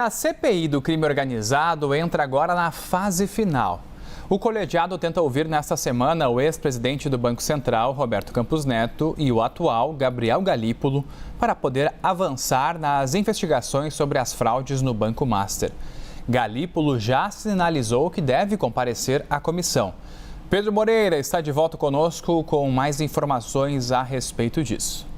A CPI do crime organizado entra agora na fase final. O colegiado tenta ouvir nesta semana o ex-presidente do Banco Central, Roberto Campos Neto, e o atual, Gabriel Galípolo, para poder avançar nas investigações sobre as fraudes no Banco Master. Galípolo já sinalizou que deve comparecer à comissão. Pedro Moreira está de volta conosco com mais informações a respeito disso.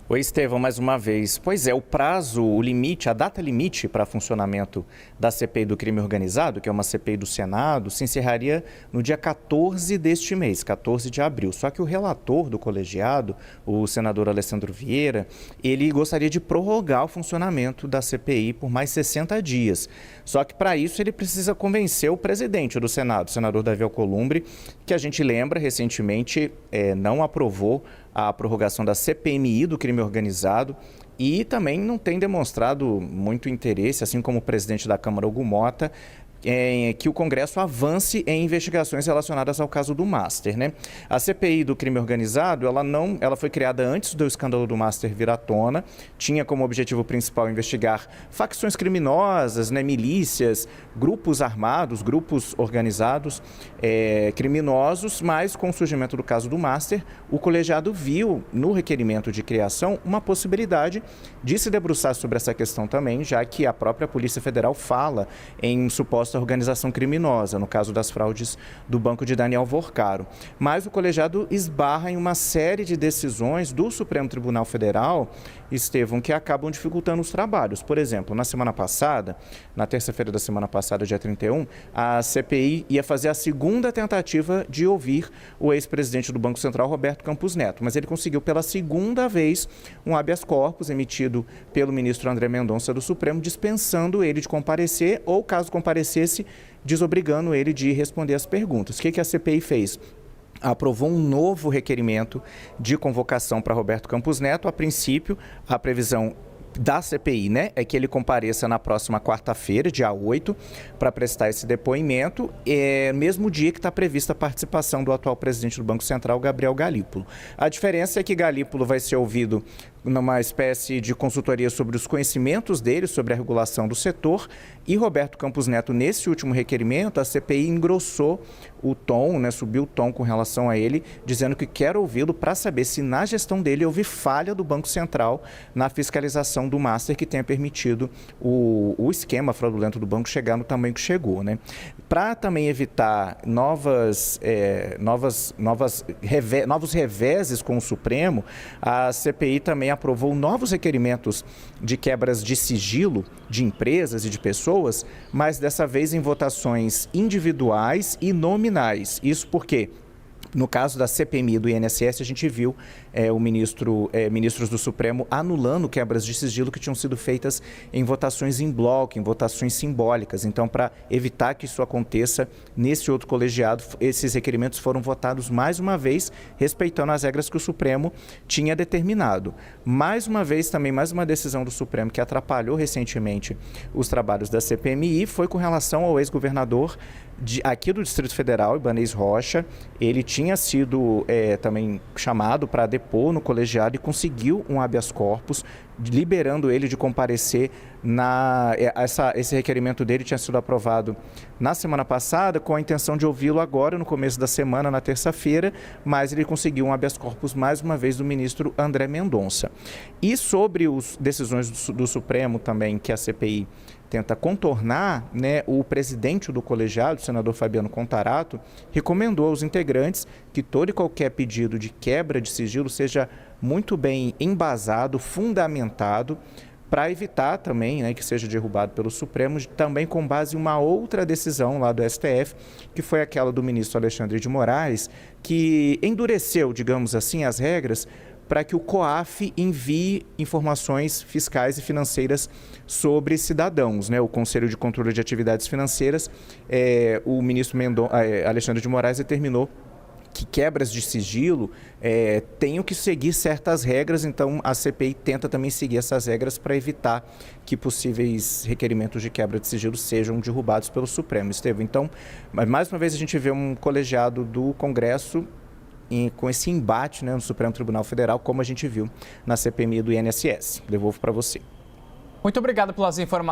Oi, Estevão, mais uma vez. Pois é, o prazo, o limite, a data limite para funcionamento da CPI do crime organizado, que é uma CPI do Senado, se encerraria no dia 14 deste mês, 14 de abril. Só que o relator do colegiado, o senador Alessandro Vieira, ele gostaria de prorrogar o funcionamento da CPI por mais 60 dias. Só que para isso ele precisa convencer o presidente do Senado, o senador Davi Alcolumbre, que a gente lembra recentemente não aprovou a prorrogação da CPMI do crime organizado e também não tem demonstrado muito interesse, assim como o presidente da Câmara, Hugo Mota, que o Congresso avance em investigações relacionadas ao caso do Master, né? A CPI do crime organizado, ela foi criada antes do escândalo do Master vir à tona, tinha como objetivo principal investigar facções criminosas, né, milícias, grupos armados, grupos organizados criminosos, mas com o surgimento do caso do Master, o colegiado viu no requerimento de criação uma possibilidade de se debruçar sobre essa questão também, já que a própria Polícia Federal fala em suposta organização criminosa, no caso das fraudes do banco de Daniel Vorcaro. Mas o colegiado esbarra em uma série de decisões do Supremo Tribunal Federal, Estevão, que acabam dificultando os trabalhos. Por exemplo, na semana passada, na terça-feira da semana passada, dia 31, a CPI ia fazer a segunda tentativa de ouvir o ex-presidente do Banco Central, Roberto Campos Neto, mas ele conseguiu pela segunda vez um habeas corpus emitido pelo ministro André Mendonça do Supremo, dispensando ele de comparecer ou, caso comparecesse, desobrigando ele de responder as perguntas. O que a CPI fez? Aprovou um novo requerimento de convocação para Roberto Campos Neto. A princípio, a previsão da CPI, né, é que ele compareça na próxima quarta-feira, dia 8, para prestar esse depoimento, mesmo dia que está prevista a participação do atual presidente do Banco Central, Gabriel Galípolo. A diferença é que Galípolo vai ser ouvido numa espécie de consultoria sobre os conhecimentos dele, sobre a regulação do setor, e Roberto Campos Neto, nesse último requerimento, a CPI engrossou o tom, né, subiu o tom com relação a ele, dizendo que quer ouvi-lo para saber se na gestão dele houve falha do Banco Central na fiscalização do Master que tenha permitido o esquema fraudulento do banco chegar no tamanho que chegou, né? Para também evitar novos reveses com o Supremo, a CPI também aprovou novos requerimentos de quebras de sigilo de empresas e de pessoas, mas dessa vez em votações individuais e nominais. Isso porque, no caso da CPMI do INSS, a gente viu ministros do Supremo anulando quebras de sigilo que tinham sido feitas em votações em bloco, em votações simbólicas. Então, para evitar que isso aconteça nesse outro colegiado, esses requerimentos foram votados mais uma vez, respeitando as regras que o Supremo tinha determinado. Mais uma vez, também mais uma decisão do Supremo que atrapalhou recentemente os trabalhos da CPMI foi com relação ao ex-governador aqui do Distrito Federal, Ibanez Rocha. Ele tinha sido também chamado para depor no colegiado e conseguiu um habeas corpus, liberando ele de comparecer esse requerimento dele tinha sido aprovado na semana passada, com a intenção de ouvi-lo agora, no começo da semana, na terça-feira, mas ele conseguiu um habeas corpus, mais uma vez, do ministro André Mendonça. E sobre as decisões do Supremo também, que a CPI tenta contornar, né, o presidente do colegiado, o senador Fabiano Contarato, recomendou aos integrantes que todo e qualquer pedido de quebra de sigilo seja muito bem embasado, fundamentado, para evitar também, né, que seja derrubado pelo Supremo, também com base em uma outra decisão lá do STF, que foi aquela do ministro Alexandre de Moraes, que endureceu, digamos assim, as regras para que o COAF envie informações fiscais e financeiras sobre cidadãos, né? O Conselho de Controle de Atividades Financeiras, o ministro Alexandre de Moraes determinou que quebras de sigilo tenham que seguir certas regras, então a CPI tenta também seguir essas regras para evitar que possíveis requerimentos de quebra de sigilo sejam derrubados pelo Supremo. Estevão, então, mais uma vez a gente vê um colegiado do Congresso com esse embate, né, no Supremo Tribunal Federal, como a gente viu na CPMI do INSS. Devolvo para você. Muito obrigado pelas informações.